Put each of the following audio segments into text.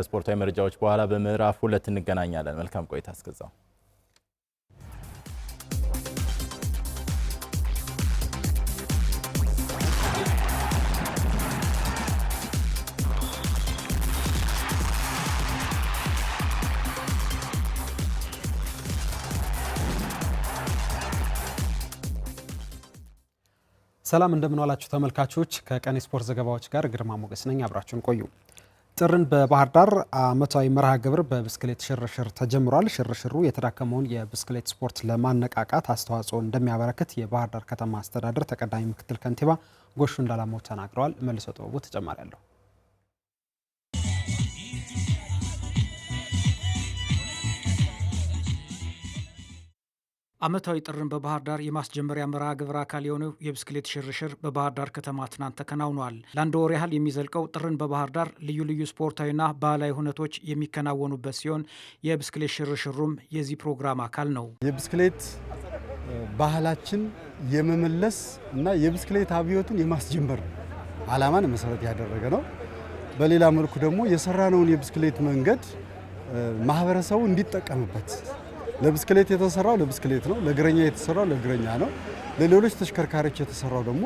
ስፖርታዊ መረጃዎች በኋላ በምዕራፍ 2 እንገናኛለን። መልካም ቆይታ እስከዛው። ሰላም እንደምን ዋላችሁ ተመልካቾች። ከቀን ስፖርት ዘገባዎች ጋር ግርማ ሞገስ ነኝ። አብራችሁን ቆዩ። ጥርን በባህር ዳር ዓመታዊ መርሃ ግብር በብስክሌት ሽርሽር ተጀምሯል። ሽርሽሩ የተዳከመውን የብስክሌት ስፖርት ለማነቃቃት አስተዋጽኦ እንደሚያበረክት የባህር ዳር ከተማ አስተዳደር ተቀዳሚ ምክትል ከንቲባ ጎሹ እንዳላማው ተናግረዋል። መልሶ ጥበቡ ተጨማሪ አለው። ዓመታዊ ጥርን በባህር ዳር የማስጀመሪያ መርሃ ግብር አካል የሆነው የብስክሌት ሽርሽር በባህር ዳር ከተማ ትናንት ተከናውኗል። ለአንድ ወር ያህል የሚዘልቀው ጥርን በባህር ዳር ልዩ ልዩ ስፖርታዊና ባህላዊ ሁነቶች የሚከናወኑበት ሲሆን የብስክሌት ሽርሽሩም የዚህ ፕሮግራም አካል ነው። የብስክሌት ባህላችን የመመለስ እና የብስክሌት አብዮቱን የማስጀመር ዓላማን መሰረት ያደረገ ነው። በሌላ መልኩ ደግሞ የሰራነውን የብስክሌት መንገድ ማህበረሰቡ እንዲጠቀምበት ለብስክሌት የተሰራው ለብስክሌት ነው፣ ለእግረኛ የተሰራው ለእግረኛ ነው፣ ለሌሎች ተሽከርካሪዎች የተሰራው ደግሞ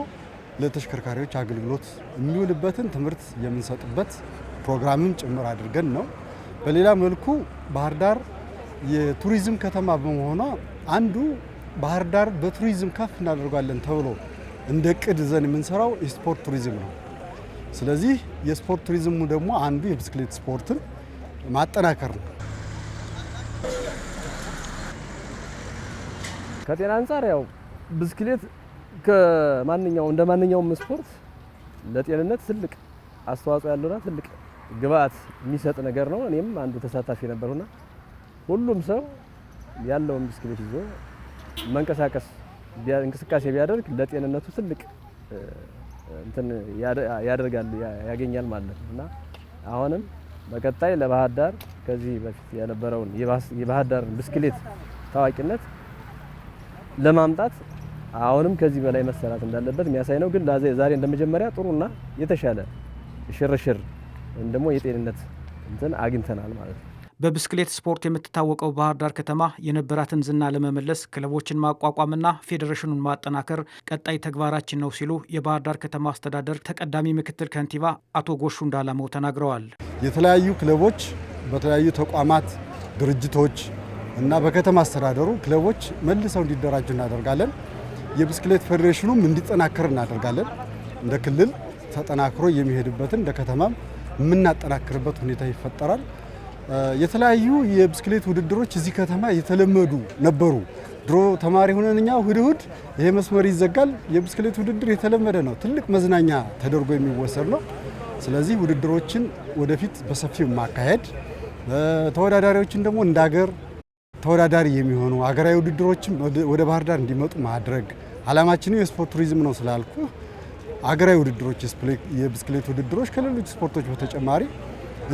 ለተሽከርካሪዎች አገልግሎት የሚውልበትን ትምህርት የምንሰጥበት ፕሮግራምም ጭምር አድርገን ነው። በሌላ መልኩ ባህር ዳር የቱሪዝም ከተማ በመሆኗ አንዱ ባህር ዳር በቱሪዝም ከፍ እናደርጋለን ተብሎ እንደ ቅድ ዘን የምንሰራው የስፖርት ቱሪዝም ነው። ስለዚህ የስፖርት ቱሪዝሙ ደግሞ አንዱ የብስክሌት ስፖርትን ማጠናከር ነው። ከጤና አንፃር ያው ብስክሌት እንደ ማንኛውም ስፖርት ለጤንነት ትልቅ አስተዋጽኦ ያለውና ትልቅ ግብአት የሚሰጥ ነገር ነው። እኔም አንዱ ተሳታፊ ነበርና ሁሉም ሰው ያለውን ብስክሌት ይዞ እንቅስቃሴ ቢያደርግ ለጤንነቱ ትልቅ እንትን ያገኛል ማለት ነውና አሁንም በቀጣይ ለባህር ዳር ከዚህ በፊት የነበረውን የባህር ዳር ብስክሌት ታዋቂነት ለማምጣት አሁንም ከዚህ በላይ መሰራት እንዳለበት የሚያሳይ ነው። ግን ዛሬ እንደመጀመሪያ ጥሩና የተሻለ ሽርሽር እንደሞ የጤንነት እንትን አግኝተናል ማለት ነው። በብስክሌት ስፖርት የምትታወቀው ባህር ዳር ከተማ የነበራትን ዝና ለመመለስ ክለቦችን ማቋቋምና ፌዴሬሽኑን ማጠናከር ቀጣይ ተግባራችን ነው ሲሉ የባህር ዳር ከተማ አስተዳደር ተቀዳሚ ምክትል ከንቲባ አቶ ጎሹ እንዳላማው ተናግረዋል። የተለያዩ ክለቦች በተለያዩ ተቋማት፣ ድርጅቶች እና በከተማ አስተዳደሩ ክለቦች መልሰው እንዲደራጁ እናደርጋለን። የብስክሌት ፌዴሬሽኑም እንዲጠናከር እናደርጋለን። እንደ ክልል ተጠናክሮ የሚሄድበትን እንደ ከተማም የምናጠናክርበት ሁኔታ ይፈጠራል። የተለያዩ የብስክሌት ውድድሮች እዚህ ከተማ የተለመዱ ነበሩ። ድሮ ተማሪ ሆነን እኛ እሁድ ይሄ መስመር ይዘጋል። የብስክሌት ውድድር የተለመደ ነው። ትልቅ መዝናኛ ተደርጎ የሚወሰድ ነው። ስለዚህ ውድድሮችን ወደፊት በሰፊው ማካሄድ፣ ተወዳዳሪዎችን ደግሞ እንደ ሀገር ተወዳዳሪ የሚሆኑ ሀገራዊ ውድድሮችም ወደ ባህር ዳር እንዲመጡ ማድረግ ዓላማችን የስፖርት ቱሪዝም ነው ስላልኩ ሀገራዊ ውድድሮች የብስክሌት ውድድሮች ከሌሎች ስፖርቶች በተጨማሪ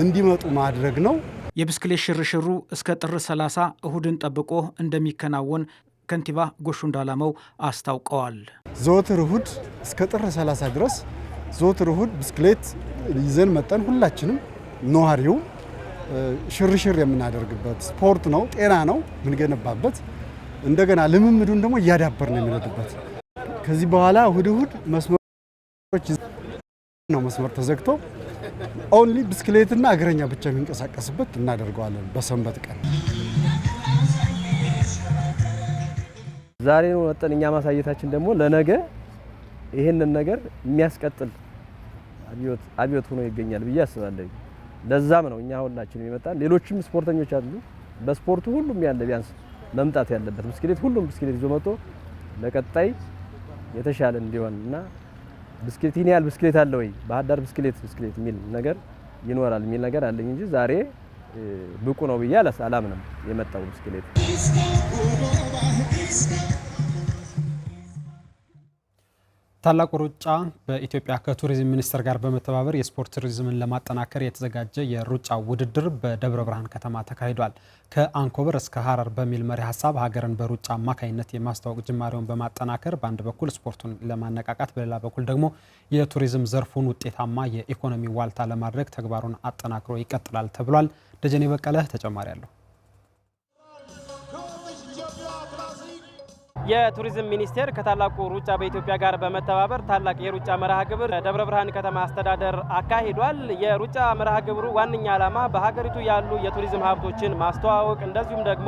እንዲመጡ ማድረግ ነው። የብስክሌት ሽርሽሩ እስከ ጥር 30 እሁድን ጠብቆ እንደሚከናወን ከንቲባ ጎሹ እንዳላማው አስታውቀዋል። ዘወትር እሁድ እስከ ጥር 30 ድረስ ዘወትር እሁድ ብስክሌት ይዘን መጠን ሁላችንም ነዋሪው ሽርሽር የምናደርግበት ስፖርት ነው፣ ጤና ነው የምንገነባበት። እንደገና ልምምዱን ደግሞ እያዳበር ነው የምንሄድበት። ከዚህ በኋላ እሁድ መስመሮች ነው መስመር ተዘግቶ ኦንሊ ብስክሌትና እግረኛ ብቻ የሚንቀሳቀስበት እናደርገዋለን በሰንበት ቀን። ዛሬ ነው ወጠን እኛ ማሳየታችን ደግሞ ለነገ ይሄንን ነገር የሚያስቀጥል አብዮት ሆኖ ይገኛል ብዬ አስባለሁ። ለዛም ነው እኛ ሁላችንም የመጣን። ሌሎችም ስፖርተኞች አሉ። በስፖርቱ ሁሉም ያለ ቢያንስ መምጣት ያለበት ብስክሌት ሁሉም ብስክሌት ይዞ መጥቶ ለቀጣይ የተሻለ እንዲሆንና ብስክሌት ይሄን ብስክሌት አለ ወይ ባህር ዳር ብስክሌት የሚል ነገር ይኖራል የሚል ነገር አለኝ እንጂ ዛሬ ብቁ ነው ብዬ አላምንም የመጣው ብስክሌት። ታላቁ ሩጫ በኢትዮጵያ ከቱሪዝም ሚኒስቴር ጋር በመተባበር የስፖርት ቱሪዝምን ለማጠናከር የተዘጋጀ የሩጫ ውድድር በደብረ ብርሃን ከተማ ተካሂዷል። ከአንኮበር እስከ ሀረር በሚል መሪ ሀሳብ ሀገርን በሩጫ አማካኝነት የማስተዋወቅ ጅማሬውን በማጠናከር በአንድ በኩል ስፖርቱን ለማነቃቃት በሌላ በኩል ደግሞ የቱሪዝም ዘርፉን ውጤታማ የኢኮኖሚ ዋልታ ለማድረግ ተግባሩን አጠናክሮ ይቀጥላል ተብሏል። ደጀኔ በቀለ ተጨማሪ አለው። የቱሪዝም ሚኒስቴር ከታላቁ ሩጫ በኢትዮጵያ ጋር በመተባበር ታላቅ የሩጫ መርሃ ግብር ደብረ ብርሃን ከተማ አስተዳደር አካሂዷል። የሩጫ መርሃ ግብሩ ዋነኛ ዓላማ በሀገሪቱ ያሉ የቱሪዝም ሀብቶችን ማስተዋወቅ እንደዚሁም ደግሞ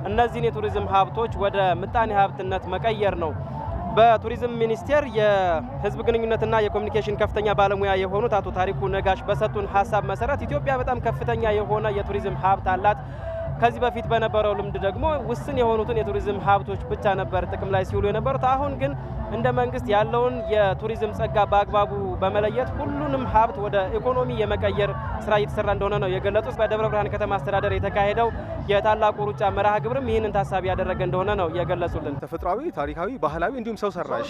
እነዚህን የቱሪዝም ሀብቶች ወደ ምጣኔ ሀብትነት መቀየር ነው። በቱሪዝም ሚኒስቴር የሕዝብ ግንኙነትና የኮሚኒኬሽን ከፍተኛ ባለሙያ የሆኑት አቶ ታሪኩ ነጋሽ በሰጡን ሀሳብ መሰረት ኢትዮጵያ በጣም ከፍተኛ የሆነ የቱሪዝም ሀብት አላት። ከዚህ በፊት በነበረው ልምድ ደግሞ ውስን የሆኑትን የቱሪዝም ሀብቶች ብቻ ነበር ጥቅም ላይ ሲውሉ የነበሩት። አሁን ግን እንደ መንግስት ያለውን የቱሪዝም ጸጋ በአግባቡ በመለየት ሁሉንም ሀብት ወደ ኢኮኖሚ የመቀየር ስራ እየተሰራ እንደሆነ ነው የገለጹት። በደብረ ብርሃን ከተማ አስተዳደር የተካሄደው የታላቁ ሩጫ መርሃ ግብርም ይህንን ታሳቢ ያደረገ እንደሆነ ነው የገለጹልን። ተፈጥሯዊ፣ ታሪካዊ፣ ባህላዊ እንዲሁም ሰው ሰራሽ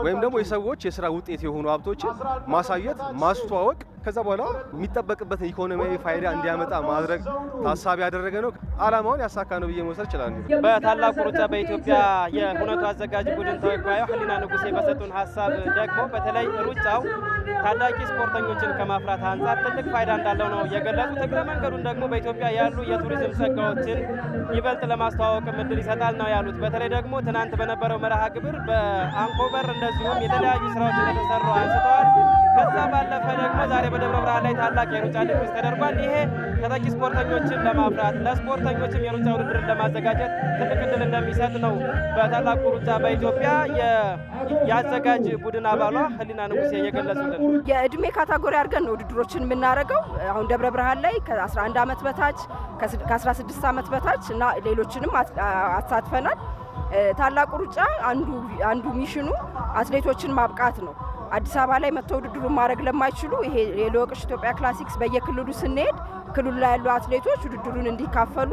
ወይም ደግሞ የሰዎች የስራ ውጤት የሆኑ ሀብቶችን ማሳየት፣ ማስተዋወቅ ከዛ በኋላ የሚጠበቅበትን ኢኮኖሚያዊ ፋይዳ እንዲያመጣ ማድረግ ታሳቢ ያደረገ ነው። ዓላማውን ያሳካ ነው ብዬ መውሰድ ይችላል። በታላቁ ሩጫ በኢትዮጵያ የሁነቱ አዘጋጅ ቡድን ተወካዩ ህሊና ንጉሴ በሰጡን ሀሳብ ደግሞ በተለይ ሩጫው ታዳጊ ስፖርተኞችን ከማፍራት አንጻር ትልቅ ፋይዳ እንዳለው ነው የገለጹት። እግረ መንገዱን ደግሞ በኢትዮጵያ ያሉ የቱሪዝም ጸጋዎችን ይበልጥ ለማስተዋወቅ እድል ይሰጣል ነው ያሉት። በተለይ ደግሞ ትናንት በነበረው መርሃ ግብር በአንኮበር እንደዚሁም የተለያዩ ስራዎች እንደተሰሩ አንስተዋል። ከዛ ባለፈ ደግሞ ዛሬ በደብረ ብርሃን ላይ ታላቅ የሩጫ ድግስ ተደርጓል። ይሄ ተተኪ ስፖርተኞችን ለማፍራት ለስፖርተኞችም የሩጫ ውድድርን ለማዘጋጀት ትልቅ እድል እንደሚሰጥ ነው በታላቁ ሩጫ በኢትዮጵያ የአዘጋጅ ቡድን አባሏ ህሊና ንጉሴ የገለጹልን። የእድሜ ካታጎሪ አድርገን ነው ውድድሮችን የምናደርገው። አሁን ደብረ ብርሃን ላይ ከ11 ዓመት በታች ከ16 ዓመት በታች እና ሌሎችንም አሳትፈናል። ታላቁ ሩጫ አንዱ ሚሽኑ አትሌቶችን ማብቃት ነው። አዲስ አበባ ላይ መጥተው ውድድሩን ማድረግ ለማይችሉ ይሄ የለወቅሽ ኢትዮጵያ ክላሲክስ በየክልሉ ስንሄድ ክልሉ ላይ ያሉ አትሌቶች ውድድሩን እንዲካፈሉ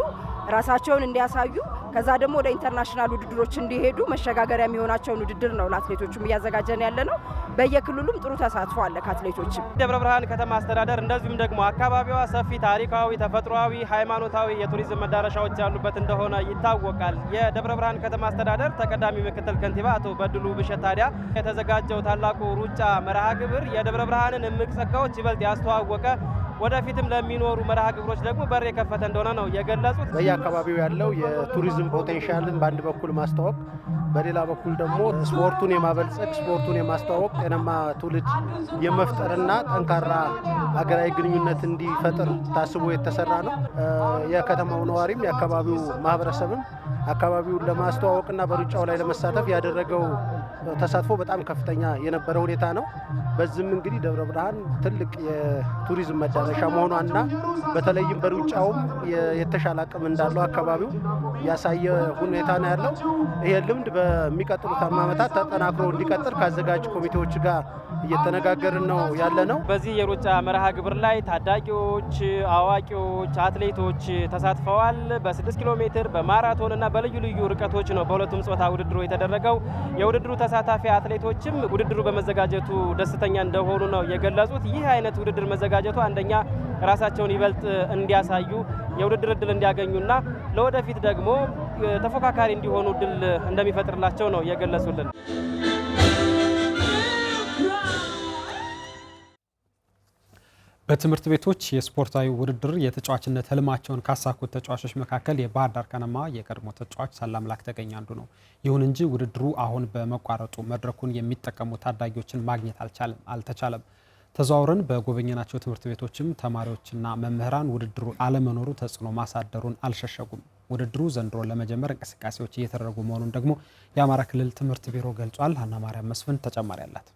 ራሳቸውን እንዲያሳዩ ከዛ ደግሞ ወደ ኢንተርናሽናል ውድድሮች እንዲሄዱ መሸጋገሪያ የሚሆናቸውን ውድድር ነው ለአትሌቶችም እያዘጋጀን ያለ ነው። በየክልሉም ጥሩ ተሳትፎ አለ ከአትሌቶችም። ደብረ ብርሃን ከተማ አስተዳደር እንደዚሁም ደግሞ አካባቢዋ ሰፊ ታሪካዊ፣ ተፈጥሯዊ፣ ሃይማኖታዊ የቱሪዝም መዳረሻዎች ያሉበት እንደሆነ ይታወቃል። የደብረ ብርሃን ከተማ አስተዳደር ተቀዳሚ ምክትል ከንቲባ አቶ በድሉ ብሸት ታዲያ የተዘጋጀው ታላቁ ሩጫ መርሃ ግብር የደብረ ብርሃንን እምቅ ጸጋዎች ይበልጥ ያስተዋወቀ ወደፊትም ለሚኖሩ መርሃ ግብሮች ደግሞ በር የከፈተ እንደሆነ ነው የገለጹት። በየአካባቢው ያለው የቱሪዝም ፖቴንሻልን በአንድ በኩል ማስተዋወቅ፣ በሌላ በኩል ደግሞ ስፖርቱን የማበልጸግ ስፖርቱን የማስተዋወቅ ጤናማ ትውልድ የመፍጠርና ጠንካራ ሀገራዊ ግንኙነት እንዲፈጥር ታስቦ የተሰራ ነው። የከተማው ነዋሪም የአካባቢው ማህበረሰብም አካባቢውን ለማስተዋወቅና በሩጫው ላይ ለመሳተፍ ያደረገው ተሳትፎ በጣም ከፍተኛ የነበረ ሁኔታ ነው። በዚህም እንግዲህ ደብረ ብርሃን ትልቅ የቱሪዝም መዳረሻ መሆኗና በተለይም በሩጫውም የተሻለ አቅም እንዳለው አካባቢው ያሳየ ሁኔታ ነው ያለው። ይሄ ልምድ በሚቀጥሉት ዓመታት ተጠናክሮ እንዲቀጥል ከአዘጋጅ ኮሚቴዎች ጋር እየተነጋገርን ነው ያለ ነው። በዚህ የሩጫ መርሃ ግብር ላይ ታዳጊዎች፣ አዋቂዎች፣ አትሌቶች ተሳትፈዋል። በ6 ኪሎ ሜትር በማራቶን እና በልዩ ልዩ ርቀቶች ነው በሁለቱም ጾታ ውድድሩ የተደረገው። የውድድሩ ተሳታፊ አትሌቶችም ውድድሩ በመዘጋጀቱ ደስተኛ እንደሆኑ ነው የገለጹት። ይህ አይነት ውድድር መዘጋጀቱ አንደኛ ራሳቸውን ይበልጥ እንዲያሳዩ የውድድር እድል እንዲያገኙና ለወደፊት ደግሞ ተፎካካሪ እንዲሆኑ እድል እንደሚፈጥርላቸው ነው የገለጹልን። በትምህርት ቤቶች የስፖርታዊ ውድድር የተጫዋችነት ህልማቸውን ካሳኩት ተጫዋቾች መካከል የባህር ዳር ከነማ የቀድሞ ተጫዋች ሰላምላክ ተገኝ አንዱ ነው። ይሁን እንጂ ውድድሩ አሁን በመቋረጡ መድረኩን የሚጠቀሙ ታዳጊዎችን ማግኘት አልተቻለም። ተዘዋውረን በጎበኘናቸው ትምህርት ቤቶችም ተማሪዎችና መምህራን ውድድሩ አለመኖሩ ተጽዕኖ ማሳደሩን አልሸሸጉም። ውድድሩ ዘንድሮ ለመጀመር እንቅስቃሴዎች እየተደረጉ መሆኑን ደግሞ የአማራ ክልል ትምህርት ቢሮ ገልጿል። ሀና ማርያም መስፍን ተጨማሪ አላት።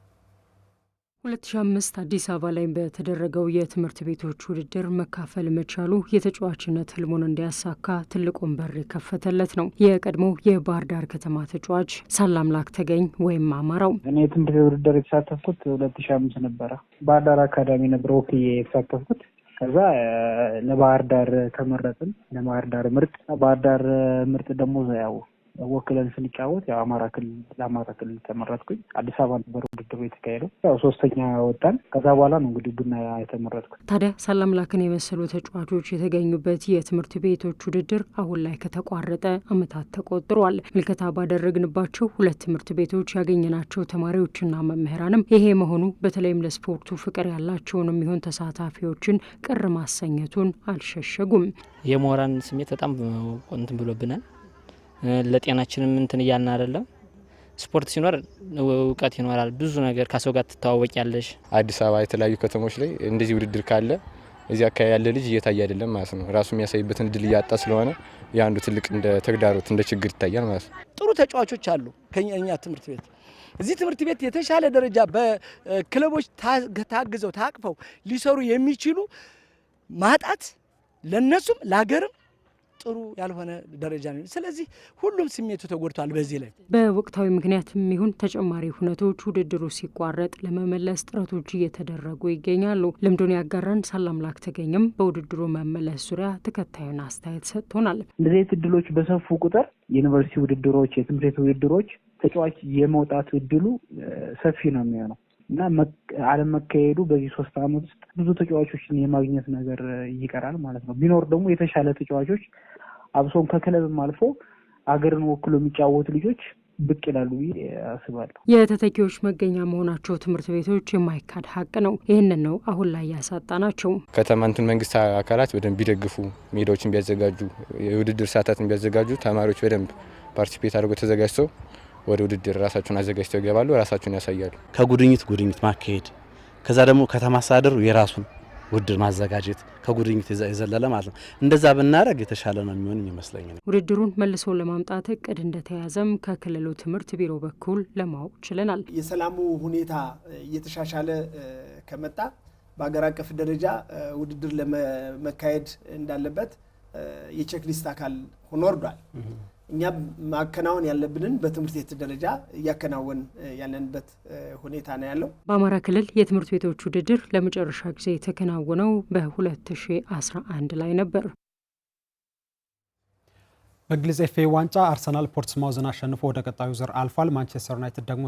2005 አዲስ አበባ ላይ በተደረገው የትምህርት ቤቶች ውድድር መካፈል መቻሉ የተጫዋችነት ህልሙን እንዲያሳካ ትልቁን በር የከፈተለት ነው። የቀድሞው የባህር ዳር ከተማ ተጫዋች ሰላምላክ ተገኝ ወይም አማራው እኔ የትምህርት ቤት ውድድር የተሳተፍኩት 2005 ነበረ። ባህር ዳር አካዳሚ ነበር ወክዬ የተሳተፍኩት። ከዛ ለባህር ዳር ተመረጥን። ለባህር ዳር ምርጥ ደግሞ ያው ወክለን ስንጫወት ያው ለአማራ ክልል ተመረጥኩኝ። አዲስ አበባ ነበር ውድድሩ የተካሄደው። ያው ሶስተኛ ወጣን። ከዛ በኋላ ነው እንግዲህ ቡና የተመረጥኩት። ታዲያ ሰላምላክን የመሰሉ ተጫዋቾች የተገኙበት የትምህርት ቤቶች ውድድር አሁን ላይ ከተቋረጠ ዓመታት ተቆጥሯል። ምልከታ ባደረግንባቸው 2 ትምህርት ቤቶች ያገኘናቸው ተማሪዎችና መምህራንም ይሄ መሆኑ በተለይም ለስፖርቱ ፍቅር ያላቸውን የሚሆን ተሳታፊዎችን ቅር ማሰኘቱን አልሸሸጉም። የሞራን ስሜት በጣም እንትን ብሎብናል። ለጤናችንም እንትን እያልን አይደለም። ስፖርት ሲኖር እውቀት ይኖራል። ብዙ ነገር ከሰው ጋር ትተዋወቂያለሽ። አዲስ አበባ የተለያዩ ከተሞች ላይ እንደዚህ ውድድር ካለ እዚህ አካባቢ ያለ ልጅ እየታየ አይደለም ማለት ነው። ራሱ የሚያሳይበትን እድል እያጣ ስለሆነ ያንዱ ትልቅ እንደ ተግዳሮት እንደ ችግር ይታያል ማለት ነው። ጥሩ ተጫዋቾች አሉ ከኛ ትምህርት ቤት። እዚህ ትምህርት ቤት የተሻለ ደረጃ በክለቦች ታግዘው ታቅፈው ሊሰሩ የሚችሉ ማጣት ለነሱም ለሀገርም ጥሩ ያልሆነ ደረጃ ነው። ስለዚህ ሁሉም ስሜቱ ተጎድቷል። በዚህ ላይ በወቅታዊ ምክንያትም ይሁን ተጨማሪ ሁነቶች ውድድሩ ሲቋረጥ ለመመለስ ጥረቶች እየተደረጉ ይገኛሉ። ልምዱን ያጋራን ሰላምላክ ተገኘም በውድድሩ መመለስ ዙሪያ ተከታዩን አስተያየት ሰጥቶናል። እንደዚህ እድሎች በሰፉ ቁጥር የዩኒቨርሲቲ ውድድሮች፣ የትምህርት ቤት ውድድሮች ተጫዋች የመውጣት እድሉ ሰፊ ነው የሚሆነው እና አለመካሄዱ በዚህ 3 ዓመት ውስጥ ብዙ ተጫዋቾችን የማግኘት ነገር ይቀራል ማለት ነው። ቢኖር ደግሞ የተሻለ ተጫዋቾች አብሶም ከክለብም አልፎ አገርን ወክሎ የሚጫወቱ ልጆች ብቅ ይላሉ ብዬ አስባለሁ። የተተኪዎች መገኛ መሆናቸው ትምህርት ቤቶች የማይካድ ሀቅ ነው። ይህንን ነው አሁን ላይ ያሳጣናቸው። ከተማ መንግስት አካላት በደንብ ቢደግፉ፣ ሜዳዎችን ቢያዘጋጁ፣ የውድድር ሰዓታትን ቢያዘጋጁ፣ ተማሪዎች በደንብ ፓርቲሲፔት አድርገው ተዘጋጅተው ወደ ውድድር ራሳቸውን አዘጋጅተው ይገባሉ፣ ራሳቸውን ያሳያሉ። ከጉድኝት ማካሄድ፣ ከዛ ደግሞ ከተማ አስተዳደሩ የራሱን ውድድር ማዘጋጀት ከጉድኝት የዘለለ ማለት ነው። እንደዛ ብናደርግ የተሻለ ነው የሚሆን ይመስለኛል። ውድድሩን መልሶ ለማምጣት እቅድ እንደተያዘም ከክልሉ ትምህርት ቢሮ በኩል ለማወቅ ችለናል። የሰላሙ ሁኔታ እየተሻሻለ ከመጣ በአገር አቀፍ ደረጃ ውድድር ለመካሄድ እንዳለበት የቼክሊስት አካል ሆኖ ወርዷል። እኛ ማከናወን ያለብንን በትምህርት ቤት ደረጃ እያከናወን ያለንበት ሁኔታ ነው ያለው። በአማራ ክልል የትምህርት ቤቶች ውድድር ለመጨረሻ ጊዜ የተከናወነው በ2011 ላይ ነበር። በእንግሊዝ ኤፍኤ ዋንጫ አርሰናል ፖርትስማውዝን አሸንፎ ወደ ቀጣዩ ዙር አልፏል። ማንቸስተር ዩናይትድ ደግሞ